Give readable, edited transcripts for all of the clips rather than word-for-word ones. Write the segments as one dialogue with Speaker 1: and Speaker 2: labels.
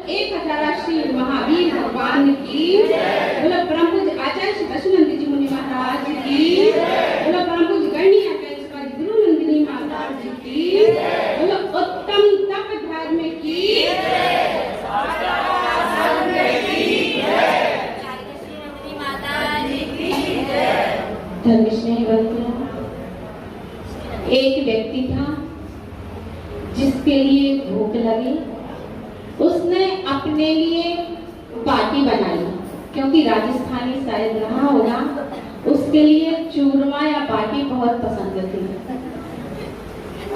Speaker 1: एक हजारा श्री महावीर भगवान की, बोलो परम पूज्य आचार्य श्री दशनंद जी मुनि महाराज की, बोलो परम पूज्य गणनी आचार्य गुरु नंदिनी महाराज की, बोलो उत्तम तप धर्म की, धर्मस्नेही बंधुओं, एक व्यक्ति था जिसके लिए भूख लगी। उसने अपने लिए बाटी बनाई, क्योंकि राजस्थानी शायद रहा होगा, उसके लिए चूरमा या बाटी बहुत पसंद थी।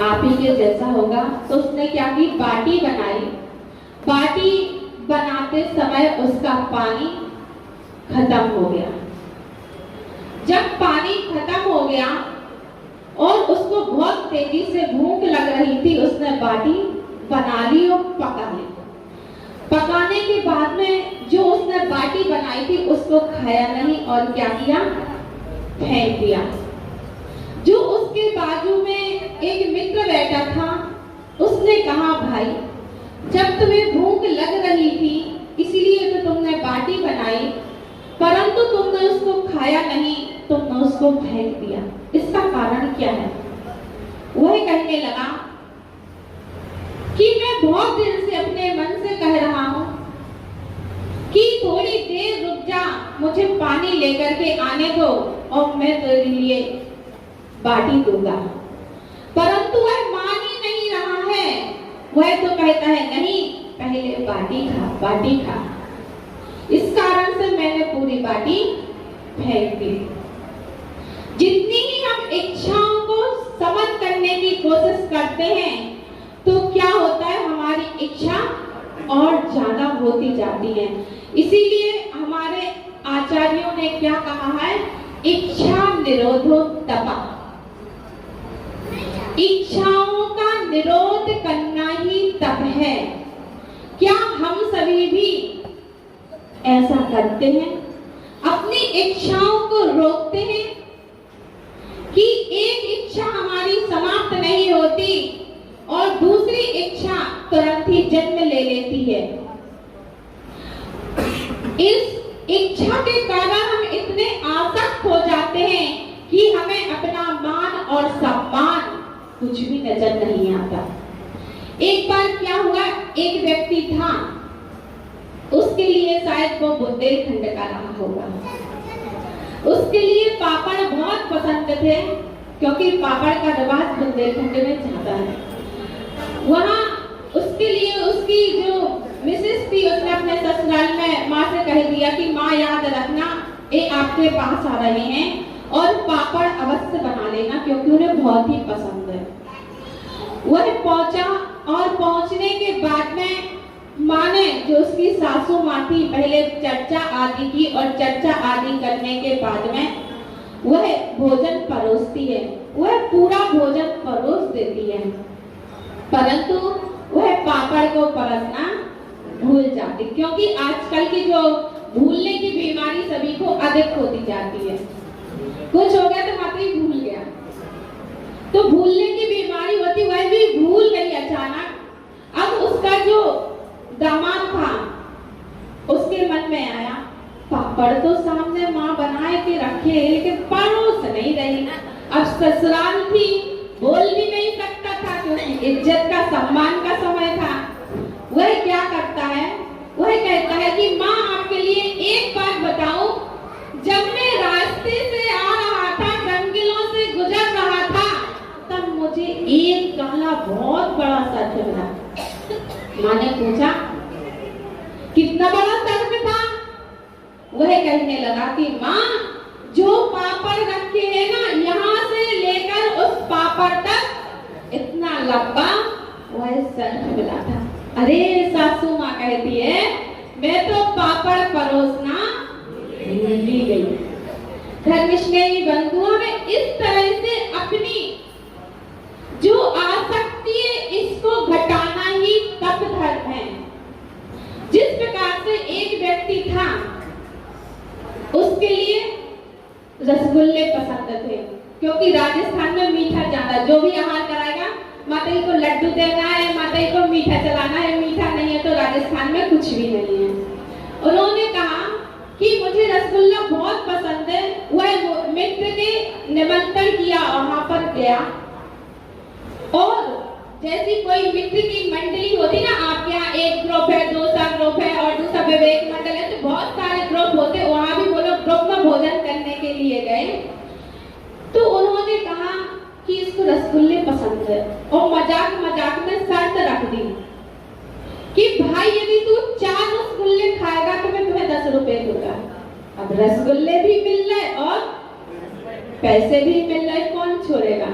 Speaker 1: आप ही के जैसा होगा। तो उसने क्या की, बाटी बनाई। बाटी बनाते समय उसका पानी खत्म हो गया। जब पानी खत्म हो गया और उसको बहुत तेजी से भूख लग रही थी, उसने बाटी बना ली और पका ली। पकाने के बाद में जो उसने बाटी बनाई थी उसको खाया नहीं और क्या किया, फेंक दिया। जो उसके बाजू में एक मित्र बैठा था, उसने कहा, भाई जब तुम्हें भूख लग रही थी इसीलिए तो तुमने बाटी बनाई, परंतु तुमने उसको खाया नहीं, तुमने उसको फेंक दिया। इसका कारण क्या है? वह कहने लगा कि मैं बहुत दिन से अपने मन से कह रहा हूं कि थोड़ी देर रुक जा, मुझे पानी लेकर के आने दो और मैं तेरे लिए बाटी दूंगा, परंतु वह मान ही नहीं रहा है। वह तो कहता है, नहीं पहले बाटी खा, बाटी खा। इस कारण से मैंने पूरी बाटी फेंक दी। जितनी ही हम इच्छाओं को समझ करने की कोशिश करते हैं तो क्या होता है, हमारी इच्छा और ज्यादा होती जाती है। इसीलिए हमारे आचार्यों ने क्या कहा है, इच्छा निरोधो तपा। इच्छाओं का निरोध करना ही तप है। क्या हम सभी भी ऐसा करते हैं? अपनी इच्छाओं को रोकते हैं कि एक इच्छा हमारी समाप्त नहीं होती और दूसरी इच्छा तुरंत ही जन्म ले लेती है। इस इच्छा के कारण हम इतने आसक्त हो जाते हैं कि हमें अपना मान और सम्मान कुछ भी नजर नहीं आता। एक बार क्या हुआ, एक व्यक्ति था, उसके लिए शायद वो बुंदेलखंड का रहा होगा। उसके लिए पापड़ बहुत पसंद थे, क्योंकि पापड़ का रिवाज बुंदेलखंड में ज्यादा है। वहाँ उसके लिए उसकी जो मिसेस थी, उसने अपने ससुराल में माँ से कह दिया कि माँ याद रखना, ये आपके पास आ रहे हैं और पापड़ अवश्य बना लेना, क्योंकि उन्हें बहुत ही पसंद है। वह पहुंचा और पहुंचने के बाद में माँ ने, जो उसकी सासू माँ थी, पहले चर्चा आदि की और चर्चा आदि करने के बाद में वह भोजन परोसती है। वह पूरा भोजन परोस देती है, परंतु वह पापड़ को परोसना भूल जाती, क्योंकि आजकल की जो भूलने की बीमारी सभी को अधिक होती जाती है। कुछ हो गया तो मात्र ही भूल गया, तो भूलने की बीमारी होती, वह भी भूल गई अचानक। अब उसका जो दामाद था, उसके मन में आया, पापड़ तो सामने माँ बनाए के रखे, लेकिन परोस नहीं रही। अब ससुराल थी, बोल भी नहीं सकता था, क्योंकि इज्जत का, सम्मान का समय था। वह क्या करता है, वह कहता है कि माँ आपके लिए एक बात बताऊं, जब मैं रास्ते से आ रहा था, जंगलों से गुजर रहा था, तब मुझे एक काला बहुत बड़ा सर्प मिला। माँ ने पूछा, कितना बड़ा सर्प था? वह कहने लगा कि माँ, जो पापड़ रखे हैं ना, यहाँ से लेकर उस पापड़ तक इतना लंबा वह सर्प मिला था। अरे सासू माँ कहती है, मैं तो पापड़ परोसना भूल ही गई। धर्मस्नेही बंधुओं में इस तरह से अपनी जो आसक्ति है, इसको घटाना ही तप धर्म है। जिस प्रकार से एक व्यक्ति था, उसके लिए रसगुल्ले पसंद थे, क्योंकि राजस्थान में मीठा ज्यादा, जो भी आहार कराएगा माता जी को लड्डू देना है, माता जी को मीठा चलाना है, मीठा नहीं है तो राजस्थान में कुछ भी नहीं है। उन्होंने कहा कि मुझे रसगुल्ला बहुत पसंद है। वह मित्र के निमंत्रण किया, वहां पर गया और जैसी कोई मित्र की मंडली होती ना, आपके यहाँ एक ग्रुप है, दूसरा ग्रुप है और दूसरा विवेक मंडल है, तो बहुत सारे ग्रुप होते, वहां भी वो लोग ग्रुप में भोजन करने के लिए गए। तो उन्होंने कहा कि इसको रसगुल्ले पसंद है और मजाक मजाक में शर्त रख दी कि भाई यदि तू 4 रसगुल्ले खाएगा तो मैं तुम्हें 10 रुपए दूंगा। अब रसगुल्ले भी मिल रहे और पैसे भी मिल रहे, कौन छोड़ेगा?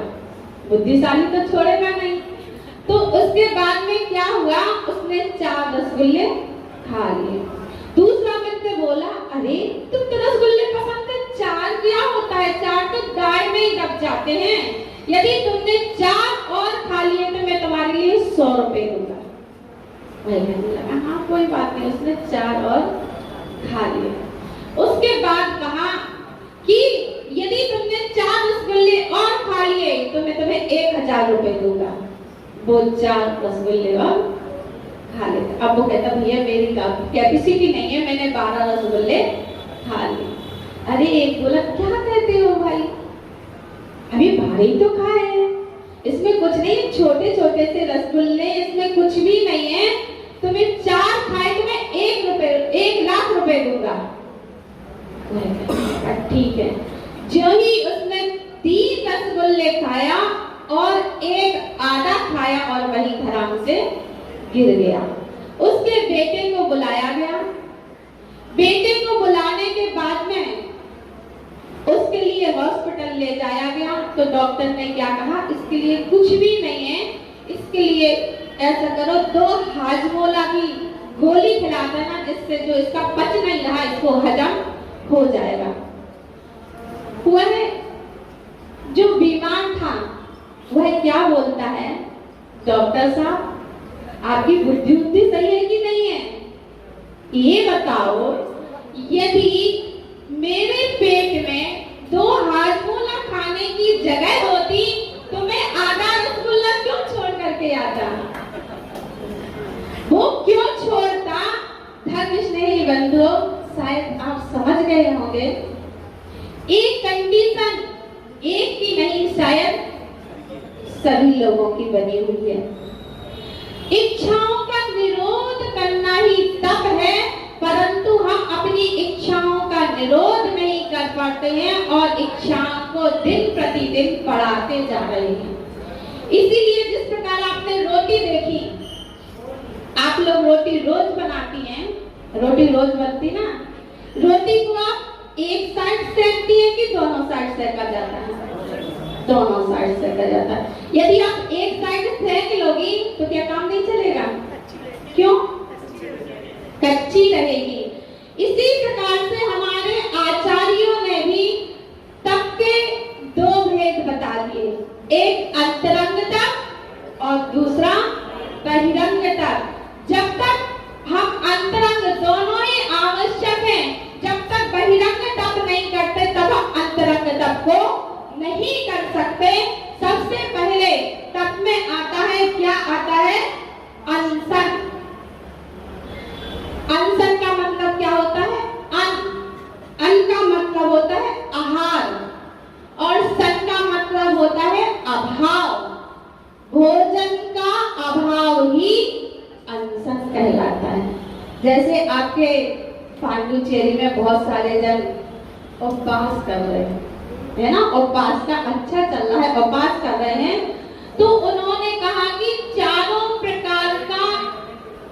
Speaker 1: बुद्धिशाली तो छोड़ेगा नहीं। तो उसके बाद में क्या हुआ, उसने 4 रसगुल्ले खा लिए। दूसरा मित्र बोला, अरे तुम तो रसगुल्ले पसंद है, 4 क्या होता है, 4 तो दाढ़ में ही दब जाते हैं। यदि तुमने 4 और खा लिए तो मैं तुम्हारे लिए 100 रुपए दूंगा। कहने लगा हाँ कोई बात नहीं, उसने 4 और खा लिए। उसके बाद कहा कि यदि तुमने 4 रसगुल्ले और खा लिए तो मैं तुम्हें 1000 रुपए दूंगा। वो 4 रसगुल्ले और खा लेते। अब वो कहता भैया मेरी कैपेसिटी नहीं है, मैंने 12 रसगुल्ले खा लिए। अरे एक बोला क्या कहते हो भाई, अभी 12 ही तो खाए हैं, इसमें कुछ नहीं, छोटे छोटे से रसगुल्ले, इसमें कुछ भी नहीं है, तुम्हें 4 खाए तो मैं 1 लाख रुपए दूंगा। ठीक है। जो ही उसने 3 रसगुल्ले खाया और 1 आधा खाया और वही धराम से गिर गया। उसके बेटे को बुलाया गया। बेटे को बुलाने के बाद में उसके लिए हॉस्पिटल ले जाया गया तो डॉक्टर ने क्या कहा, इसके लिए कुछ भी नहीं है, इसके लिए ऐसा करो 2 हाजमोला की गोली खिला देना, जिससे जो इसका पच नहीं रहा इसको हजम हो जाएगा। वह जो बीमार था वह क्या बोलता है, डॉक्टर साहब आपकी बुद्धि उतनी सही है कि नहीं है, ये बताओ यदि मेरे पेट में 2 हाजमोला खाने की जगह होती तो मैं आधा रसगुल्ला क्यों छोड़ करके आता? वो क्यों छोड़ता? धर्म स्नेही बंधुओं, शायद आप समझ गए होंगे, एक कंडीशन एक की नहीं शायद सभी लोगों की बनी हुई है। इच्छाओं का विरोध करना ही तप है, परंतु हम अपनी इच्छाओं का निरोध नहीं कर पाते हैं और इच्छाओं को दिन प्रतिदिन बढ़ाते जा रहे हैं। इसीलिए जिस प्रकार आपने रोटी देखी, आप लोग रोटी रोज बनाती हैं, रोटी रोज बनती ना, रोटी को आप एक साइड सेकती है कि दोनों साइड सेका जाता है? दोनों साइड सेका जाता है। यदि आप एक साइड सेक लोगी तो क्या काम नहीं चलेगा? क्यों? कच्ची रहेगी। इसी प्रकार से हमारे आचार्यों ने भी तप के 2 भेद बता दिए, एक अंतरंग तप और दूसरा बहिरंग तप। जब तक हम अंतरंग दोनों ही आवश्यक हैं, जब तक बहिरंग तप नहीं करते तब हम अंतरंग तप को नहीं कर सकते। सबसे पहले तप में आता है, क्या आता है? अनशन। अनशन का मतलब क्या होता है? अन्न का मतलब होता है आहार और सन का मतलब होता है अभाव। भोजन का अभाव ही अनशन कहलाता है। जैसे आपके पांडुचेरी में बहुत सारे जन उपवास कर रहे हैं, है ना, उपवास का अच्छा चल रहा है, उपवास कर रहे हैं, तो उन्होंने कहा कि 4 प्रकार का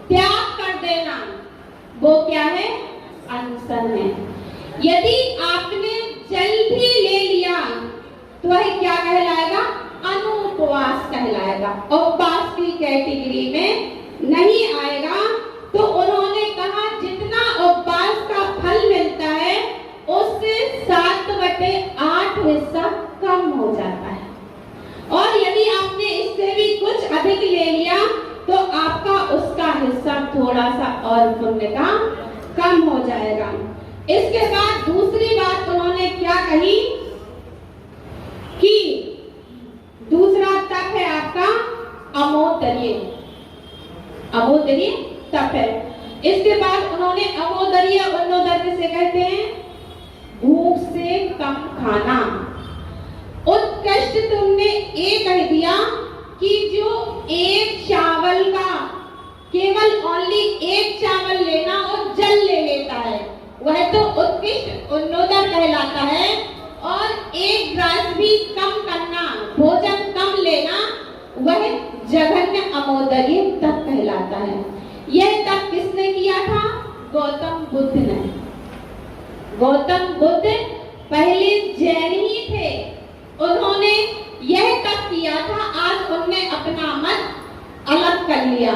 Speaker 1: त्याग कर देना, वो क्या है? अनशन है। यदि आपने जल भी ले लिया तो वह क्या कहलाएगा? अनुपवास कहलाएगा, उपवास की कैटेगरी में नहीं आएगा। तो उन्होंने कहा जितना उपवास का फल मिलता है उससे 7/8 हिस्सा कम हो जाता है, और यदि आपने इससे भी कुछ अधिक ले लिया तो आपका उसका हिस्सा थोड़ा सा और पुण्य का कम हो जाएगा। इसके बाद दूसरी बात उन्होंने क्या कही कि दूसरा तप है आपका अमोदर्य तप है। इसके बाद उन्होंने अमोदर्य उन्नोदर्य से कहते हैं भूख से कम खाना। उत्कृष्ट तुमने ये कह दिया कि जो एक चावल का केवल ओनली एक चावल लेना और जल ले लेता है वह तो उत्कृष्ट उन्नोदर कहलाता है, और एक ग्रास भी कम करना, भोजन कम लेना, वह जघन्य अमोदर्य तप कहलाता है। यह तप किसने किया था? गौतम बुद्ध ने। गौतम बुद्ध पहले जैन ही थे, उन्होंने यह तप किया था। आज उनने अपना मत अलग कर लिया।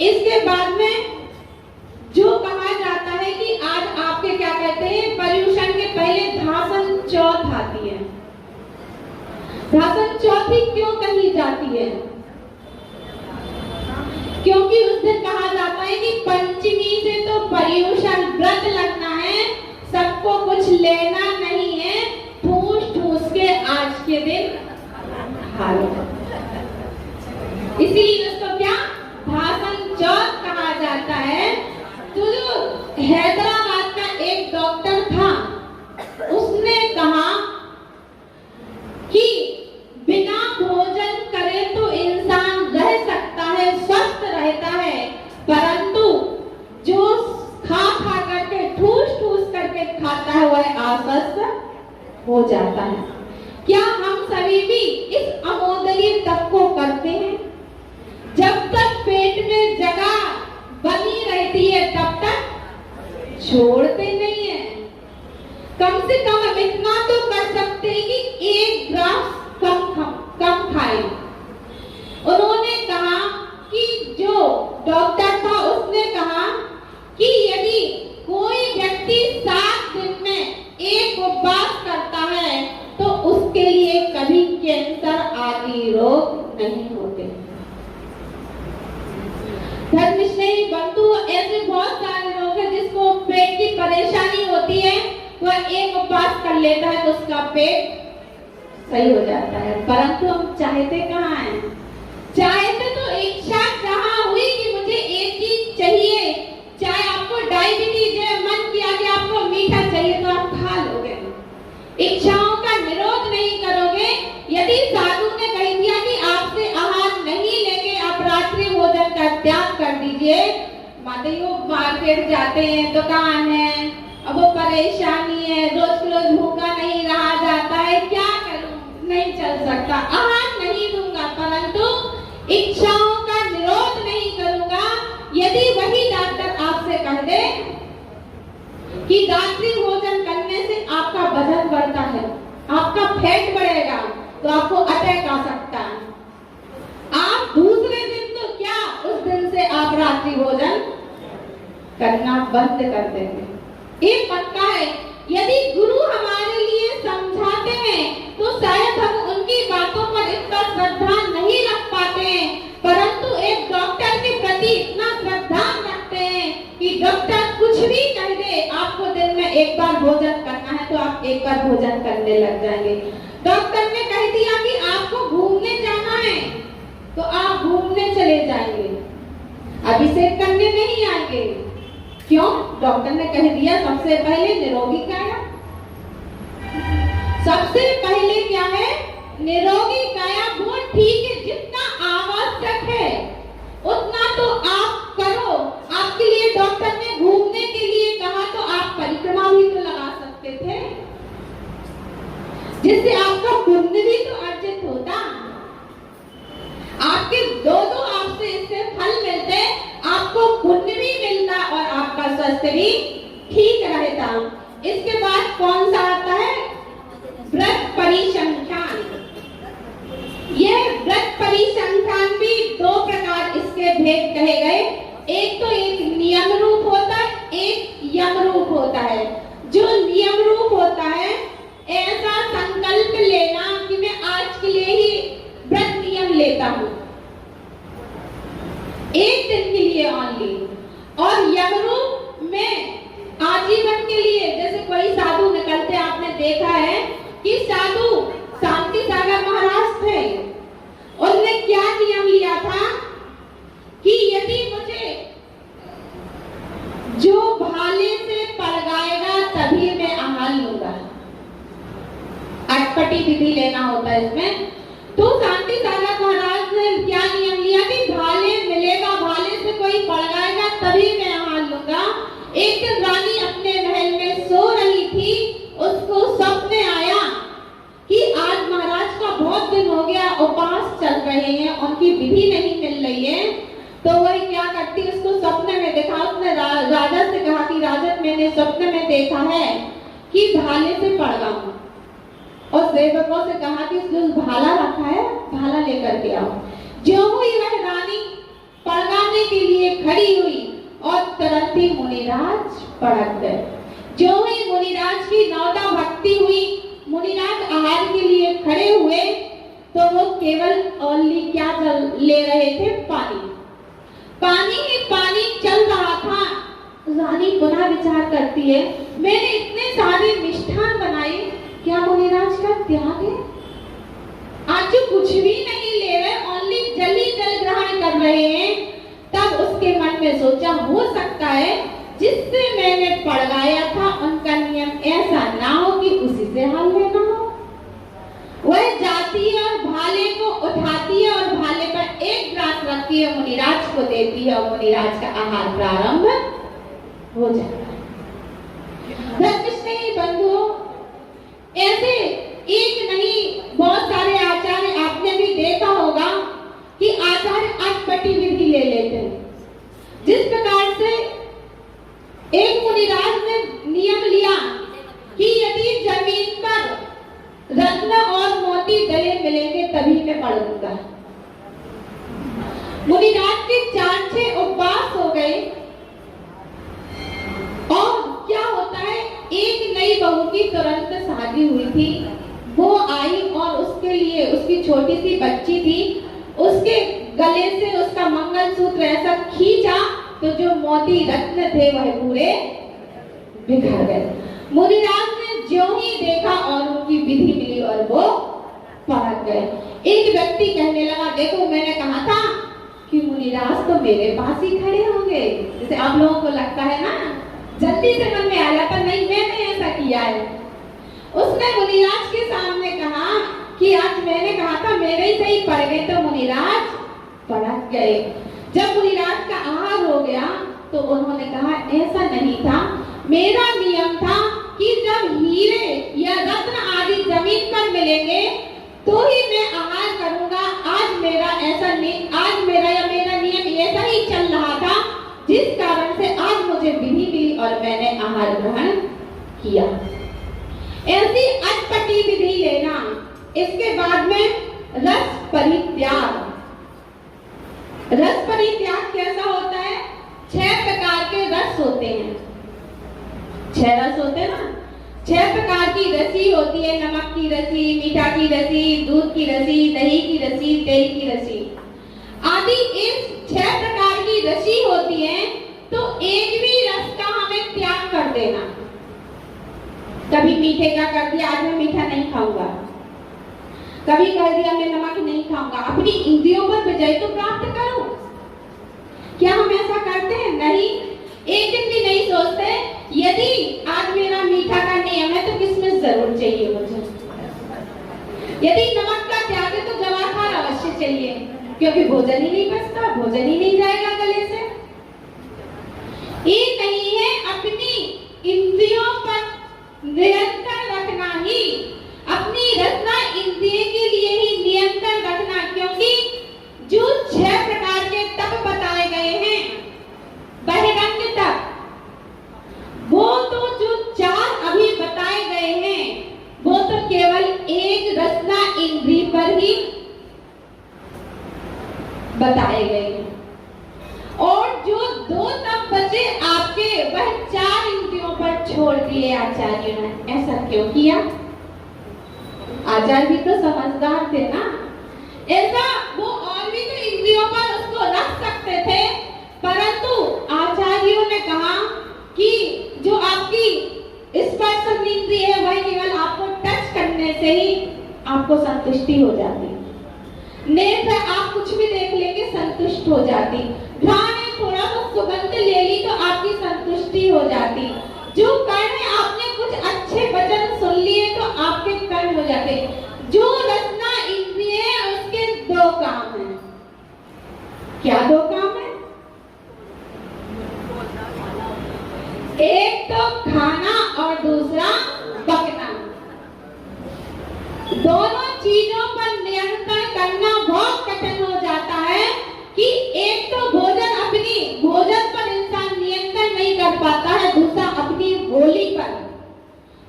Speaker 1: इसके बाद में जो कहा जाता है कि आज आपके क्या कहते हैं, पर्युषण के पहले धासन चौथ आती है। धासन चौथी क्यों कही जाती है? क्योंकि उस दिन कहा जाता है कि पंचमी से तो पर्युषण व्रत लगना है, सबको कुछ लेना नहीं है, ठूस ठूस के आज के दिन खा लो। इसीलिए उसको क्या धासन चौथ कहा जाता है। तो जो हैदराबाद का एक डॉक्टर था उसने कहा कि बिना भोजन करे तो इंसान रह सकता है, स्वस्थ रहता है, परंतु जो खा खा करके ठूस ठूस करके खाता है वह अस्वस्थ हो जाता है। क्या हम सभी भी इस अमोदर्य तप को करते हैं? जब तक पेट में जगह बनी रहती है तब तक छोड़ते नहीं है। कम से कम हम इतना तो कर सकते हैं कि एक ग्रास कम खाएं। उन्होंने कहा कि जो डॉक्टर था उसने कहा कि यदि कोई व्यक्ति 7 दिन में एक उपवास करता है तो उसके लिए कभी कैंसर आदि रोग नहीं होते। धर्मस्नेही बंधु, ऐसे बहुत सारे लोग हैं जिसको पेट की परेशानी होती है, वह एक उपवास कर लेता है तो उसका पेट सही हो जाता है, परंतु हम चाहते कहाँ हैं? चाहते तो इच्छा जहाँ हुई कि मुझे एक चीज चाहिए, चाहे आपको डायबिटीज है, मन किया कि आपको मीठा चाहिए तो आप खा लोगे, इच्छाओं का विरोध नहीं करोगे। यदि साधु ने कह दिया कि आपसे आहार नहीं लेंगे, आप रात्रि भोजन का त्याग कर दीजिए, माताओं मार्केट जाते हैं, दुकान है, अब वो परेशानी है, रोज भूखा नहीं रहा जाता है, क्या करूं, नहीं चल सकता, आहार नहीं दूंगा, परंतु इच्छाओं का निरोध नहीं करूंगा। यदि वही डॉक्टर आपसे कह दे कि रात्रि भोजन करने से आपका वजन बढ़ता है, आपका फैट बढ़ेगा, तो आपको अटैक आ सकता है, आप दूसरे दिन तो क्या, उस दिन से आप रात्रि भोजन करना बंद कर देंगे। एक पक्का है, यदि गुरु हमारे लिए समझाते हैं तो शायद हम उनकी बातों पर इतना श्रद्धा नहीं रख पाते हैं, परंतु एक डॉक्टर के प्रति इतना श्रद्धा रखते हैं कि डॉक्टर कुछ भी कह दे, आपको दिन में एक बार भोजन करना है तो आप एक बार भोजन करने लग जाएंगे। डॉक्टर ने कह दिया कि आपको घूमने जाना है तो आप घूमने चले जाएंगे, अभिषेक करने नहीं आएंगे। क्यों? डॉक्टर ने कह दिया सबसे पहले निरोगी काया। सबसे पहले क्या है? निरोगी काया। वो ठीक है, जितना आवश्यक है उतना तो आप करो। आपके लिए डॉक्टर ने घूमने के लिए कहा तो आप परिक्रमा भी तो लगा सकते थे, जिससे आपका पुण्य भी तो अर्जित होता। आपके दो आपसे इससे फल मिलते, आपको पुण्य भी मिलता और आपका स्वास्थ्य भी ठीक रहता। इसके बाद कौन सा आता है? व्रत परिसंख्यान। यह व्रत परिसंख्यान भी 2 प्रकार इसके भेद कहे गए। एक तो एक नियम रूप होता है, एक यम रूप होता है। जो नियम रूप होता है, ऐसा संकल्प लेना कि मैं आज के लिए ही व्रत नियम लेता हूँ, एक दिन के लिए ओनली। और यम रूप में आजीवन के लिए, जैसे कोई साधु निकलते, आपने देखा है कि साधु शांति सागर महाराज थे, उन्होंने क्या नियम लिया था जो भाले से पड़गाएगा तभी मैं आहार लूंगा। अटपटी विधि लेना होता है इसमें। तो शांति सागर महाराज ने क्या नियम लिया कि भाले मिलेगा, भाले से कोई पड़गाएगा तभी मैं आहार लूंगा। एक दिन रानी अपने महल में सो रही थी, उसको सपने आया कि आज महाराज का बहुत दिन हो गया, उपवास चल रहे हैं, उनकी विधि नहीं मिल रही है। तो वही क्या करती, उसको सपने में देखा। उसने राजा से कहा कि राजन मैंने सपने में देखा है कि भाले से पड़गाऊं, और सेवकों से कहा कि भाला रखा है, भाला लेकर के आओ। जो हुई वह रानी पड़गाने के लिए खड़ी हुई और तुरंत ही मुनिराज पड़क गए। जो ही मुनिराज की नौता भक्ति हुई, मुनिराज आहार के लिए खड़े हुए तो वो केवल ओनली क्या ले रहे थे, पानी। पानी ही पानी चल रहा था। रानी पुनः विचार करती है, मैंने इतने सारे मिष्ठान बनाए, क्या मुनिराज का त्याग है? आज जो कुछ भी नहीं ले रहे, ओनली जल ही जल ग्रहण कर रहे हैं। तब उसके मन में सोचा, हो सकता है जिससे मैंने पड़गाया था उनका नियम ऐसा ना हो कि उसी से हाल लेना हो। वह जाती है और भाले को उठाती है और भाले पर एक ग्रास रखती है, मुनिराज को देती है और मुनिराज का आहार प्रारंभ हो जाता है। बंधुओं, ऐसे एक नहीं बहुत सारे आचार्य आपने भी देखा होगा कि आचार्य अटपटी विधि ले लेते हैं। जिस प्रकार से एक मुनिराज ने नियम लिया कि यदि जमीन पर रत्न और मोती गले मिलेंगे तभी मैं पढ़ूंगा। मुनिराज के 4-6 उपवास हो गए और क्या होता है, एक नई बहू की तुरंत शादी हुई थी। वो आई और उसके लिए उसकी छोटी सी बच्ची थी, उसके गले से उसका मंगलसूत्र ऐसा खींचा तो जो मोती रत्न थे वह पूरे बिखर गए। मुनिराज ने जो ही देखा और उनकी विधि मिली और वो पड़क गए। एक व्यक्ति कहने लगा, देखो मैंने कहा था कि मुनिराज तो मेरे पास ही खड़े होंगे। जैसे आप लोगों को लगता है ना, जल्दी से मन में आ जाता, नहीं मैंने ऐसा किया है। उसने मुनिराज के सामने कहा कि आज मैंने कहा था मेरे ही सही पड़ गए, तो मुनिराज पड़क गए। जब मुनिराज का आहार हो गया तो उन्होंने कहा, ऐसा नहीं था, मेरा नियम था कि जब हीरे या रत्न आदि जमीन पर मिलेंगे तो ही मैं आहार करूंगा। आज मेरा ऐसा नहीं, आज मेरा नियम ऐसा ही चल रहा था, जिस कारण से आज मुझे विधि मिली और मैंने आहार ग्रहण किया। ऐसी अटपटी विधि लेना। इसके बाद में रस परित्याग। रस परित्याग कैसा होता है? 6 प्रकार के रस होते हैं। 6 रस होते हैं ना। 6 प्रकार की रसी होती है, नमक की रसी, मीठा की रसी, दूध की रसी, दही की रसी, तेल की रसी आदि। इस 6 प्रकार की रसी होती है। तो एक भी रस का हमें त्याग कर देना। कभी मीठे का कर दिया, आज मैं मीठा नहीं खाऊंगा। कभी कह दिया मैं नमक नहीं खाऊंगा। अपनी इंद्रियों पर विजय तो प्राप्त करो। क्या हम ऐसा करते हैं? नहीं। एक दिन भी नहीं सोचते यदि आज मेरा मीठा का नियम है तो किसमें जरूर चाहिए मुझे। यदि नमक का त्याग है तो जवाहर अवश्य चाहिए, क्योंकि भोजन ही नहीं बचता, भोजन ही नहीं जाएगा गले से। ये नहीं है, अपनी इंद्रियों पर नियंत्रण रखना ही, अपनी रचना इंद्रिय के लिए ही नियंत्रण रखना। क्योंकि जो 6 प्रकार के तप बताए गए हैं, बहिरंग तप, वो तो जो 4 अभी बताए गए हैं वो तो केवल एक रचना इंद्रिय पर ही बताए गए हैं। और जो 2 तप बचे आपके, वह 4 इंद्रियों पर छोड़ दिए आचार्यों ने। ऐसा क्यों किया? आचार्य भी तो समझदार थे ना। ऐसा वो और भी तो इंद्रियों पर उसको रख सकते थे, परंतु आचार्यों ने कहा कि जो आपकी स्पर्श इंद्रिय है वह केवल आपको टच करने से ही आपको संतुष्टि हो जाती। नेत्र आप कुछ भी देख लेंगे संतुष्ट हो जाती। घ्राण थोड़ा सा सुगंध ले ली तो आपकी संतुष्टि हो जाती। जो कर्ण आपने कुछ अच्छे वचन सुन लिए तो आपके कर्ण हो जाते। जो रचना इंद्रिय है उसके दो काम है। क्या दो काम है? एक तो खाना और दूसरा बकना। दोनों चीजों पर नियंत्रण करना बहुत कठिन हो जाता है कि एक तो भोजन पर इंसान नियंत्रण नहीं कर पाता है, दूसरा अपनी बोली पर।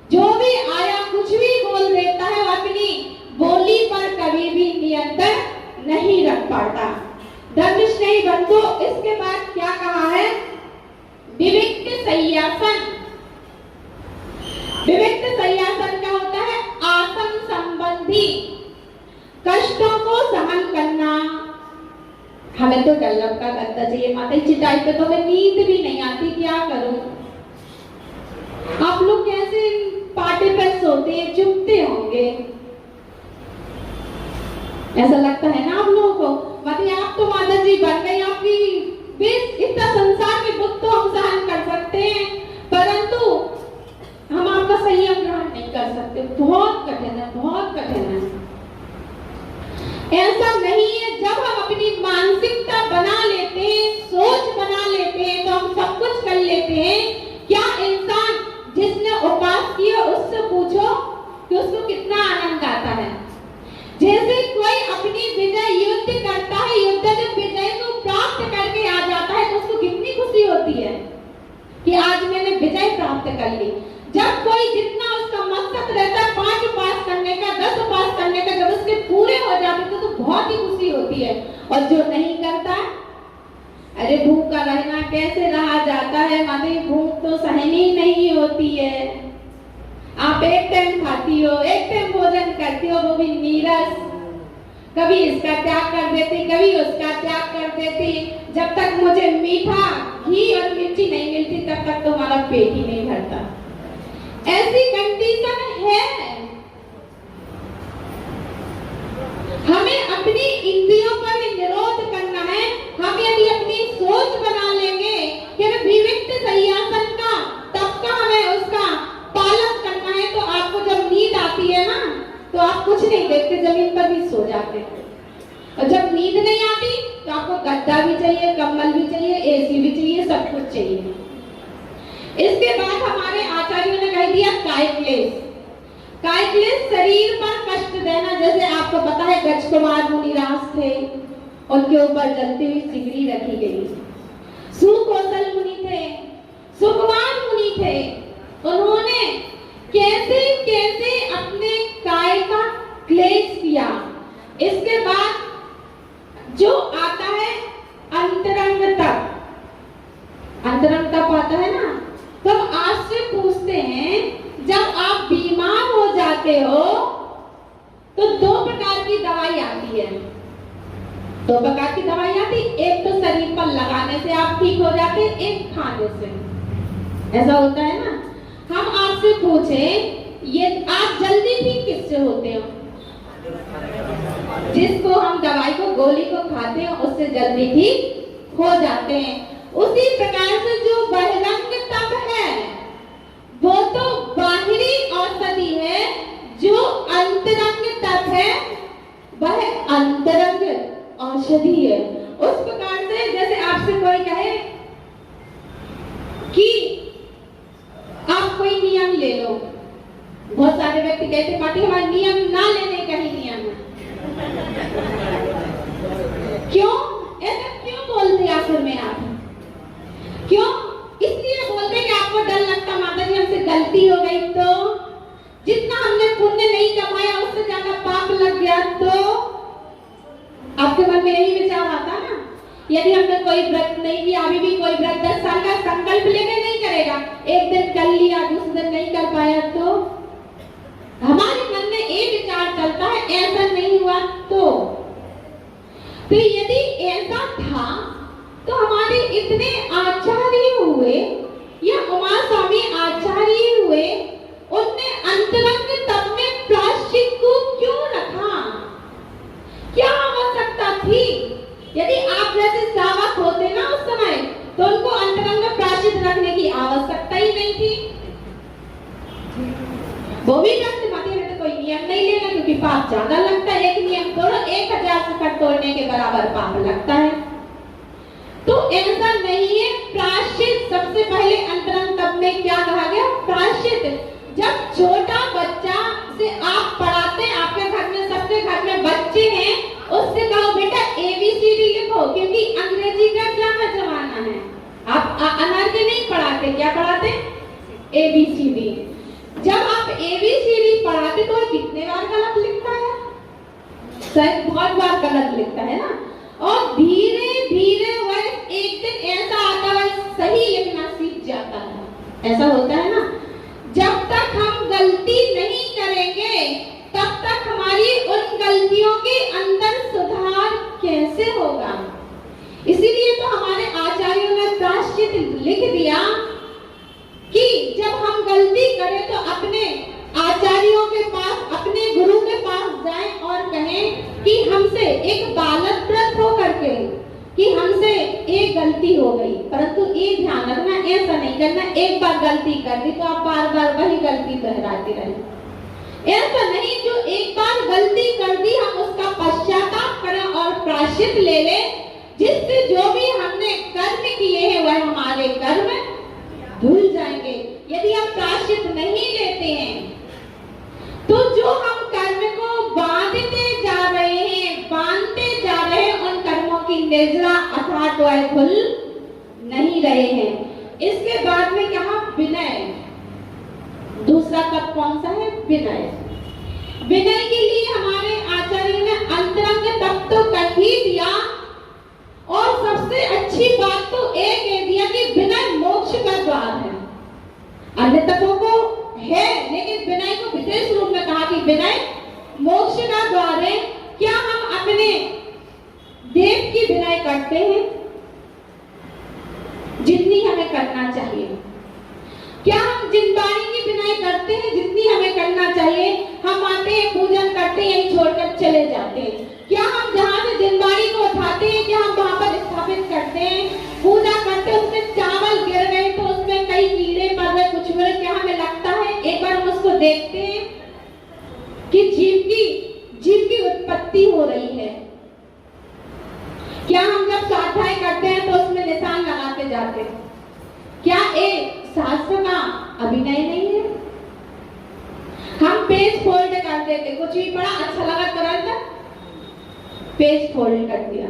Speaker 1: जो भी आया कुछ भी बोल देता है, अपनी बोली पर कभी भी नियंत्रण नहीं रख पाता। धर्मस्नेही बंधु, इसके बाद क्या कहा है? विविक्त संयासन। विविक्त संयासन क्या होता है? आसन संबंधी कष्टों को सहन करना। हमें तो डल्लब का गद्दा चाहिए माता, चिटाई पे तो हमें नींद भी नहीं आती, क्या करूं? आप लोग कैसे पाटे पर सोते हैं, चुपते होंगे, ऐसा लगता है ना आप लोगों को। मतलब आप तो माता जी बन गई, आपकी बेस इतना संसार में दुख तो हम सहन कर सकते हैं, परंतु हम आपका संयम ग्रहण नहीं कर सकते। बहुत कठिन है, बहुत कठिन है। ऐसा नहीं है, जब हम अपनी मानसिकता बना लेते हैं, सोच बना लेते हैं, तो हम सब कुछ कर लेते हैं। क्या इंसान जिसने उपास किया उससे पूछो कि उसको कितना आनंद आता है। जैसे कोई अपनी विजय युद्ध करता है, युद्ध जब विजय को प्राप्त करके आ जाता है तो उसको कितनी खुशी होती है कि आज मैंने विजय प्राप्त कर ली। जब कोई जितना उसका मकसद रहता है 5 उपास करने का, 10 उपास करने का, जब उसके पूरे हो जाते तो बहुत ही खुशी होती है। और जो नहीं करता, अरे भूखा रहना कैसे रहा जाता है, माता भूख तो सहनी नहीं होती है। आप एक टाइम खाती हो, एक टाइम भोजन करती हो, वो भी नीरस। कभी इसका त्याग कर देती, कभी उसका त्याग कर देती। जब तक मुझे मीठा घी और मिर्ची नहीं मिलती तब तक तुम्हारा पेट ही नहीं भरता। ऐसी कंडीशन है। हमें अपनी इंद्रियों पर निरोध करना है। हम यदि अपनी सोच बना लेंगे कि विविक्त संयासन का, तब का हमें उसका पालन करना है, तो आपको जब नींद आती है ना, तो आप कुछ नहीं देखते, जमीन पर भी सो जाते हैं। और जब नींद नहीं आती तो आपको गद्दा भी चाहिए, कंबल भी चाहिए, एसी भी चाहिए, सब कुछ चाहिए। इसके बाद हमारे आचार्यों ने कह दिया कायक्लेश। कायक्लेश शरीर पर कष्ट देना। जैसे आपको पता है गज कुमार मुनिराज थे, उनके ऊपर जलती हुई सिगड़ी रखी गई। सुकौशल मुनि थे, सुकुमार मुनि थे, उन्होंने कैसे कैसे अपने काय का क्लेश किया। इसके बाद जो आता है अंतरंग तप। अंतरंग तप आता है ना, तो आज से पूछते हैं, जब आप बीमार हो जाते हो तो 2 प्रकार की दवाई आती है। 2 प्रकार की दवाई आती, एक तो शरीर पर लगाने से आप ठीक हो जाते, एक खाने से। ऐसा होता है ना। हम आपसे पूछे, ये आप जल्दी ठीक किससे होते हो? जिसको हम दवाई को, गोली को खाते हैं, उससे जल्दी ठीक हो जाते हैं। उसी प्रकार से जो बहिरंग तप है वो तो बाहरी औषधि है, जो अंतरंग तप है वह अंतरंग औषधि है। उस प्रकार से जैसे आपसे कोई कहे कि आप कोई नियम ले लो, बहुत सारे व्यक्ति कहते पार्टी हमारा नियम ना लेने का ही नियम है। क्यों ऐसा क्यों बोलते आखिर में आप? क्यों? इसलिए बोलते कि आपको डर लगता माता जी हमसे गलती हो गई तो, जितना हमने पुण्य नहीं कमाया उससे ज्यादा पाप लग गया तो। आपके मन में यही विचार आता ना। यदि हमने कोई व्रत नहीं किया, अभी भी कोई व्रत 10 साल का संकल्प लेके नहीं करेगा, एक दिन कर लिया, दूसरे दिन नहीं कर पाया, तो हमारे मन में एक विचार चलता है ऐसा नहीं हुआ तो। यदि ऐसा था तो हमारे इतने आचार्य हुए या उमा स्वामी आचार्य हुए, उनने अंतरंग तप में प्रायश्चित को क्यों रखा? क्या आवश्यकता थी? यदि आप जैसे श्रावक होते ना उस समय, तो उनको अंतरंग प्रायश्चित रखने की की आवश्यकता ही नहीं थी। वो भी करते माते में तो कोई नियम नहीं लेना, क्योंकि पाप ज्यादा लगता है। एक नियम तोड़ो 1000 शिखर तोड़ने के बराबर पाप लगता है। तो ऐसा नहीं है। प्रायश्चित सबसे पहले अंतरंग तब में क्या कहा गया? प्रायश्चित। जब छोटा बच्चा से आप पढ़ाते, आपके घर में सबके घर में बच्चे हैं, उससे कहो बेटा ABCD लिखो, क्योंकि अंग्रेजी का क्या जमाना है। आप अनार के नहीं पढ़ाते, क्या पढ़ाते? ABCD। जब आप ABCD पढ़ाते तो कितने बार गलत लिखता है? शायद बहुत बार गलत लिखता है ना। और धीरे धीरे वह एक दिन ऐसा आता है सही लिखना सीख जाता है। ऐसा होता है ना। जब तक हम गलती नहीं करेंगे तब तक हमारी उन गलतियों के अंदर सुधार कैसे होगा? इसीलिए तो हमारे आचार्यों ने प्रायश्चित लिख दिया कि जब हम गलती करें तो अपने आचार्यों के पास, अपने गुरु के पास जाएं और कहें कि हमसे एक बालक व्रत हो करके कि हमसे एक गलती हो गई। परंतु एक ध्यान रखना, ऐसा नहीं करना एक बार गलती कर दी तो आप बार बार वही गलती दोहराते रहे। ऐसा नहीं, जो एक बार गलती कर दी हम उसका पश्चाताप करें और प्रायश्चित ले ले, जिससे जो भी हमने कर्म किए हैं वह हमारे कर्म धुल जाएंगे। यदि आप प्रायश्चित नहीं लेते हैं तो जो हम कर्म को बांधते जा रहे हैं, बांधते जा रहे हैं, उन कर्मों की निजरा अर्थात वह खुल नहीं रहे हैं। इसके बाद में कहा विनय। दूसरा तत्व कौन सा है? विनय। विनय के लिए हमारे आचार्य ने अंतरंग तत्व तो कर ही दिया, और सबसे अच्छी बात तो एक कह दिया कि विनय मोक्ष का द्वार है। अन्य तत्वों को है, लेकिन विनय को विशेष रूप में कहा कि विनय मोक्ष का द्वार है। क्या हम अपने देव की विनय करते हैं जितनी हमें करना चाहिए? क्या हम जिनवाणी की विनय करते हैं जितनी हमें करना चाहिए? हम आते हैं, पूजन करते हैं, यही छोड़कर चले जाते हैं। क्या हम जहाँ से जिनवाणी को उठाते हैं, क्या हम वहां पर स्थापित करते हैं, पूजा करते हैं, उसमें चावल गिर गए तो उसमें कई कीड़े पड़ गए, कुछ हुए, क्या हमें लगता है एक बार हम उसको देखते हैं कि जीव की उत्पत्ति हो रही है? क्या हम जब स्वाध्याय करते हैं तो उसमें निशान लगाते जाते हैं? क्या एक शास्त्र का अभिनय नहीं है? हम पेज फोल्ड कर देते, कुछ भी पढ़ा अच्छा लगा तुरंत पेज फोल्ड कर दिया।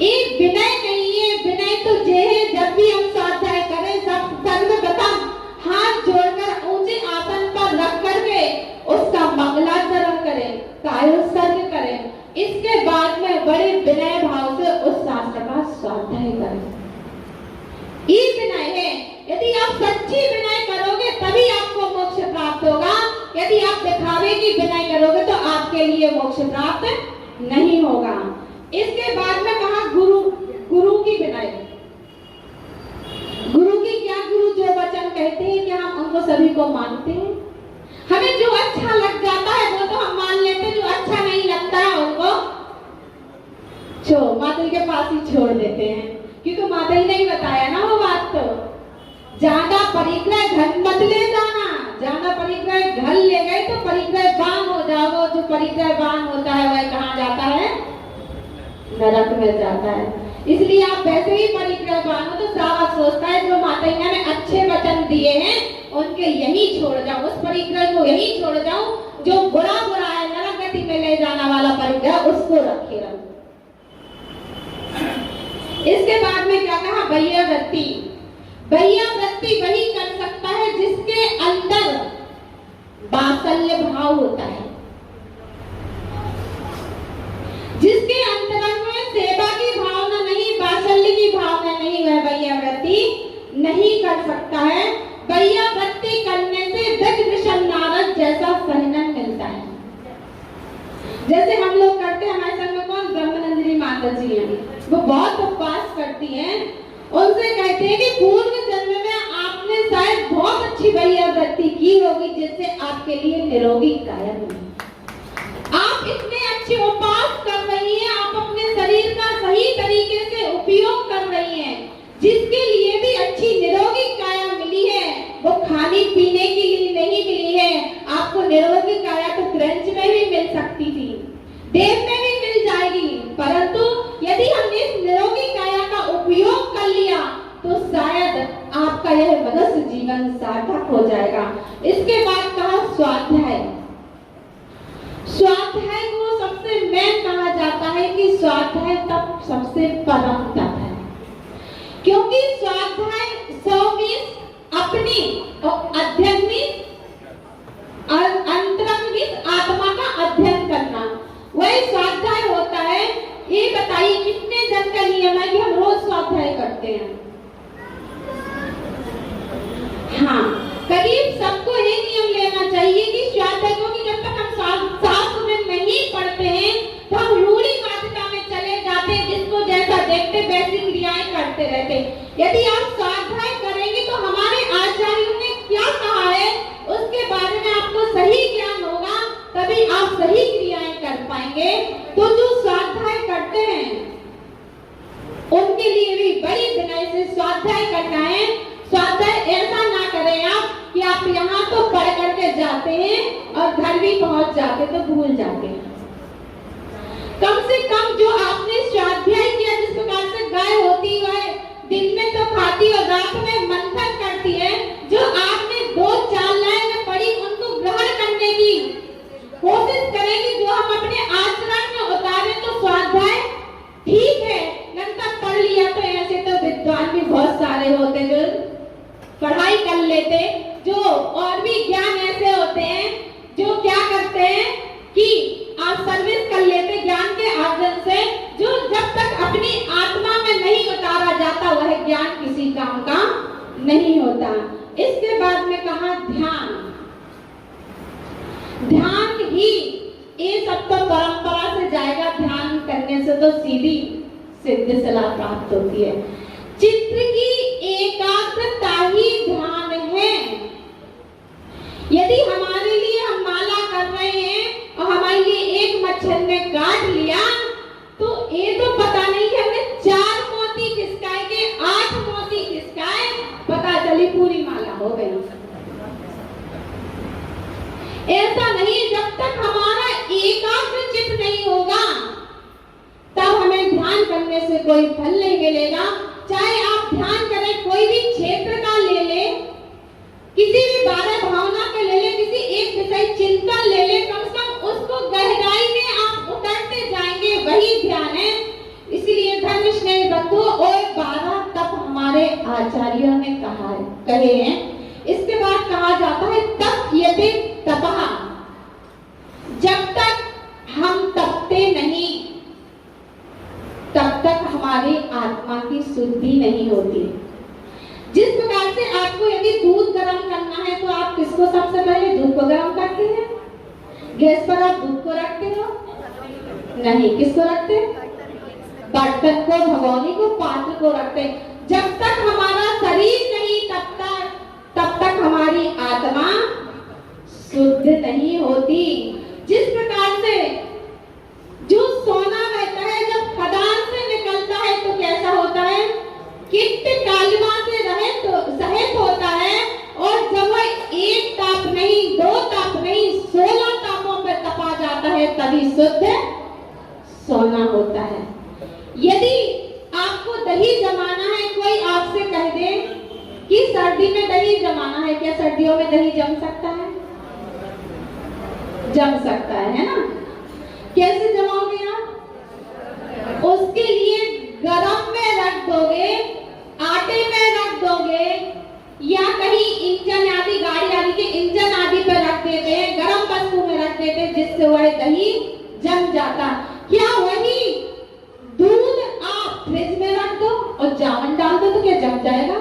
Speaker 1: एक विनय नहीं है। विनय तो ये है जब भी हम स्वाध्याय करें सब सर्वप्रथम हाथ जोड़कर ऊंचे आसन पर रख करके उसका मंगलाचरण करें, कायोत्सर्ग करें। इसके बाद में बड़े विनय भाव से उस शास्त्र का स्वाध्याय करें। ये विनय है। यदि आप सच्ची विनय करोगे तभी आपको मोक्ष प्राप्त होगा। यदि आप दिखावे की विनय करोगे तो आपके लिए मोक्ष प्राप्त नहीं होगा। इसके बाद में कहा गुरु की विनय। गुरु की क्या? गुरु जो वचन कहते हैं क्या हम उनको सभी को मानते हैं? हमें जो अच्छा लग जाता है वो तो हम मान लेते हैं, जो अच्छा नहीं लगता है उनको माता के पास ही छोड़ देते हैं, क्योंकि माता ही नहीं बताया ना वो बात। तो ज्यादा परिग्रह घर मत ले जाना। ज्यादा परिग्रह घर ले गए तो परिग्रह बान हो जाओगे। जो परिग्रह बान होता है वह कहाँ जाता है? नरक में जाता है। इसलिए आप वैसे ही परिग्रह बान हो तो सारा सोचता है जो माता ने अच्छे वचन दिए हैं उनके यही छोड़ जाओ, उस परिग्रह को यही छोड़ जाओ। जो बुरा है नरक गति में ले जाने वाला परिग्रह उसको रखे रहो। इसके बाद में क्या कहा? भैया वृत्ति। भैया वृत्ति वही कर सकता है जिसके अंदर वात्सल्य भाव होता है, जिसके अंतरंग में सेवा की भावना नहीं, वात्सल्य की भावना नहीं, वह भैया वृत्ति नहीं कर सकता है। भैया वृत्ति करने से दक्ष विषम नारद जैसा परिणाम मिलता है। जैसे हम लोग करते हैं, हमारे संग में कौन? ब्रह्मनंदिनी माता जी हैं, वो बहुत उपवास करती हैं। उनसे कहते हैं कि पूर्व जन्म में आपने शायद बहुत अच्छी भैया वृत्ति की होगी जिससे आपके लिए निरोगी काया मिली। आप इतने अच्छे उपवास कर रही हैं, आप अपने शरीर का सही तरीके से उपयोग कर रही हैं, जिसके लिए भी अच्छी निरोगी सकती थी, देव में भी मिल जाएगी, परंतु यदि हमने इस निरोगी काया का उपयोग कर लिया तो शायद आपका यह मनुष्य जीवन सार्थक हो जाएगा। इसके बाद कहा स्वाध्याय। स्वाध्याय को सबसे मेन कहा जाता है कि स्वाध्याय तप सबसे परम तप है, क्योंकि स्वाध्याय अपनी आध्यात्मिक और अंतरंगिक आत्मा का अध्ययन करना, वही स्वाध्याय होता है। ये बताइए कितने जन का नियम है कि हम रोज स्वाध्याय करते हैं? हाँ, करीब सबको ये नियम लेना चाहिए कि स्वाध्याय, क्योंकि जब तक हम शास्त्र में नहीं पढ़ते हैं तो हम रूढ़िवादिता में चले जाते हैं, जिसको जैसा देखते वैसी क्रियाएं करते रहते। यदि आप स्वाध्याय करेंगे तो हमारे आचार्यों ने क्या कहा है उसके बारे में आपको सही ज्ञान होगा, तभी आप सही क्रियाएं कर पाएंगे। तो जो स्वाध्याय करते हैं उनके लिए भी बड़ी विनय से स्वाध्याय करना है। स्वाध्याय ऐसा ना करें आप कि आप यहाँ तो पढ़ करके जाते हैं और घर भी पहुंच जाते तो भूल जाते हैं। कम से कम जो आपने स्वाध्याय किया, जिस प्रकार से गाय होती है दिन में तो खाती और रात में मंथन करती है, जो आपने 2-4 लाइन पढ़ी उनको ग्रहण करने की कोशिश करेंगे, जो हम अपने आचरण में उतारे। तो स्वाध्याय ठीक है, नंतर पढ़ लिया तो ऐसे तो विद्वान भी बहुत सारे होते जो पढ़ाई कर लेते, जो और भी ज्ञान ऐसे होते हैं जो क्या करते हैं कि आप सर्विस कर लेते ज्ञान के आर्जन से, जो जब तक अपनी आत्मा में नहीं उतारा जाता वह ज्ञान किसी काम का नहीं होता। इसके बाद में कहा ध्यान। ध्यान ही ये सब तो परंपरा से जाएगा, ध्यान करने से तो सीधी सिद्ध सलाह प्राप्त होती है। चित्त की एकाग्रता ही ध्यान है। यदि हमारे लिए हम माला कर रहे हैं और हमारे लिए एक मच्छर ने काट लिया तो ये तो पता नहीं कि हमने 4 मोती खिसकाए के 8 मोती खिसकाए, पता चली पूरी माला हो गई। ऐसा नहीं, जब तक हमारा एकाग्र चित्त नहीं होगा तब हमें ध्यान करने से कोई फल नहीं मिलेगा। चाहे आप ध्यान करें, कोई भी क्षेत्र का ले ले, किसी भी 12 भावना का ले ले, किसी एक विषय चिंतन ले ले, कम से कम उसको गहराई में आप उतरते जाएंगे, वही ध्यान है। इसलिए धर्म स्नेह बंधु और 12 तप हमारे आचार्यों ने कहे हैं। इसके बाद कहा जाता है तप यदि तपः। जब तक हम तपते नहीं तब तक हमारी आत्मा की शुद्धि नहीं होती। जिस प्रकार से आपको यदि दूध गर्म करना है तो आप किसको सबसे पहले दूध को गर्म करते हैं? गैस पर आप दूध को रखते हो? नहीं, किसको रखते? बर्तन को, भगोनी को, पात्र को रखते। जब तक हमारा शरीर नहीं तपता तब तक हमारी आत्मा शुद्ध नहीं होती। जिस प्रकार से जो सोना रहता है जब खदान से निकलता है तो कैसा होता है? किट कालिमा से सहित होता है, और जब वह 1 ताप नहीं, 2 ताप नहीं, 16 तापों पे तपा जाता है तभी शुद्ध सोना होता है। यदि आपको दही जमाना है, कोई आपसे कह दे कि सर्दी में दही जमाना है, क्या सर्दियों में दही जम सकता है? जम सकता है ना? कैसे जमाओगे आप? उसके लिए गरम में रख दोगे, आटे में रख दोगे, या कहीं इंजन आदि, गाड़ी आदि के इंजन आदि पे रख देते हैं, गरम वस्तु में रख देते हैं, जिससे वह दही जम जाता। क्या वही दूध आप फ्रिज में रख दो और जावन डाल दो तो क्या जम जाएगा?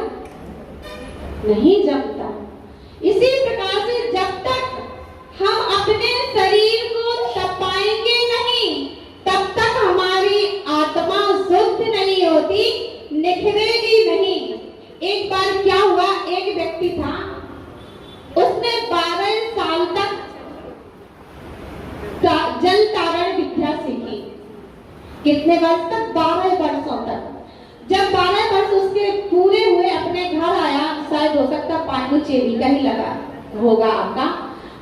Speaker 1: नहीं जमता। इसी प्रकार से जब तक हम अपने शरीर को तपाएंगे नहीं तब तक हमारी आत्मा शुद्ध नहीं होती, निखरेगी नहीं। एक बार क्या हुआ, एक व्यक्ति था, उसने 12 साल तक जल तारण विद्या सीखी। कितने वर्ष तक? 12 वर्षों तक। जब 12 वर्ष उसके पूरे हुए, अपने घर आया, शायद हो सकता पांडुचेरी का ही लगा होगा आपका।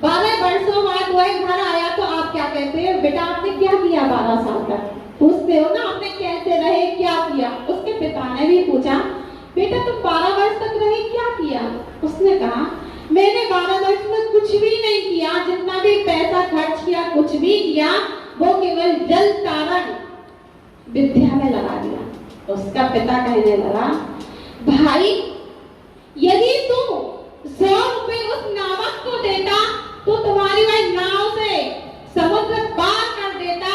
Speaker 1: 12 वर्षों बाद वह घर आया तो आप क्या कहते हो, बेटा आपने क्या किया 12 साल तक? पूछते हो ना, आपने कैसे रहे, क्या किया? उसके पिता ने भी पूछा, बेटा तुम 12 वर्ष तक रहे, क्या किया? उसने कहा, मैंने 12 वर्ष में कुछ भी नहीं किया, जितना भी पैसा खर्च किया, कुछ भी किया, वो केवल जल तारण विद्या में लगा दिया। उसका पिता कहने लगा, भाई यदि तू 100 रुपए उस नावक को देता तो तुम्हारी वह नाव से समुद्र पार कर देता,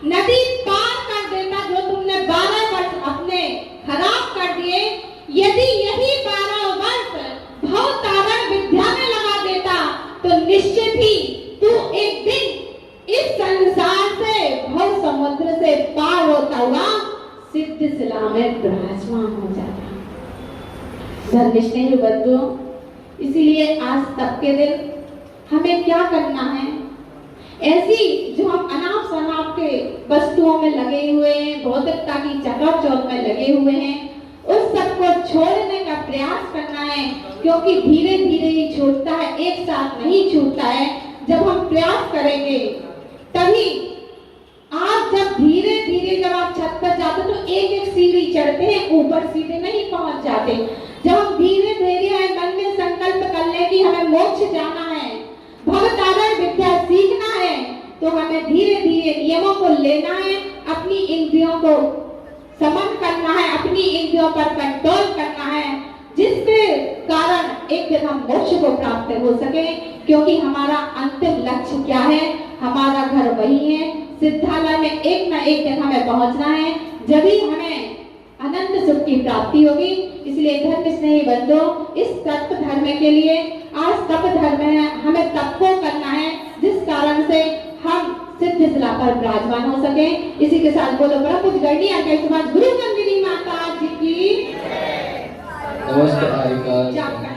Speaker 1: नदी पार कर देता, जो तुमने 12 वर्ष अपने खराब कर दिए। यदि यही 12 वर्ष भव तारण विद्या में लगा देता तो निश्चित ही तू एक दिन इस संसार से, भव समुद्र से पार होता हुआ सिद्ध शिला में विराजमान हो जाता। धर्मनिष्ठ बंधुओं, इसीलिए आज तब के दिन हमें क्या करना है, ऐसी जो हम अनाप शनाप के वस्तुओं में लगे हुए हैं, भौतिकता की चकाचौंध में लगे हुए हैं, उस सब को छोड़ने का प्रयास करना है, क्योंकि धीरे धीरे ही छूटता है, एक साथ नहीं छूटता है। जब हम प्रयास करेंगे तभी, आप जब धीरे धीरे जब आप छत पर जाते तो एक एक सीढ़ी चढ़ते हैं, ऊपर सीधे नहीं पहुंच जाते। जब हम धीरे धीरे मन में संकल्प कर ले कि हमें मोक्ष जाना है, भवतारण विद्या सीखना है, तो हमें धीरे धीरे नियमों को लेना है, अपनी इंद्रियों को समन करना है, अपनी इंद्रियों पर कंट्रोल करना है, जिसके कारण एक दिन हम मोक्ष को प्राप्त हो सके। क्योंकि हमारा अंतिम लक्ष्य क्या है, हमारा घर वही है, सिद्धालय में एक न एक दिन हमें पहुंचना है, जब ही हमें अनंत सुख की प्राप्ति होगी। इसलिए धर्म स्नेही बंधुओं, इस तप धर्म के लिए आज तप धर्म है, हमें तप को करना है, जिस कारण से हम सिद्ध शिला पर विराजमान हो सके। इसी के साथ बोलो बड़ा कुछ गढ़ी आके गुरु नंदिनी माता जी की
Speaker 2: नमस्कार।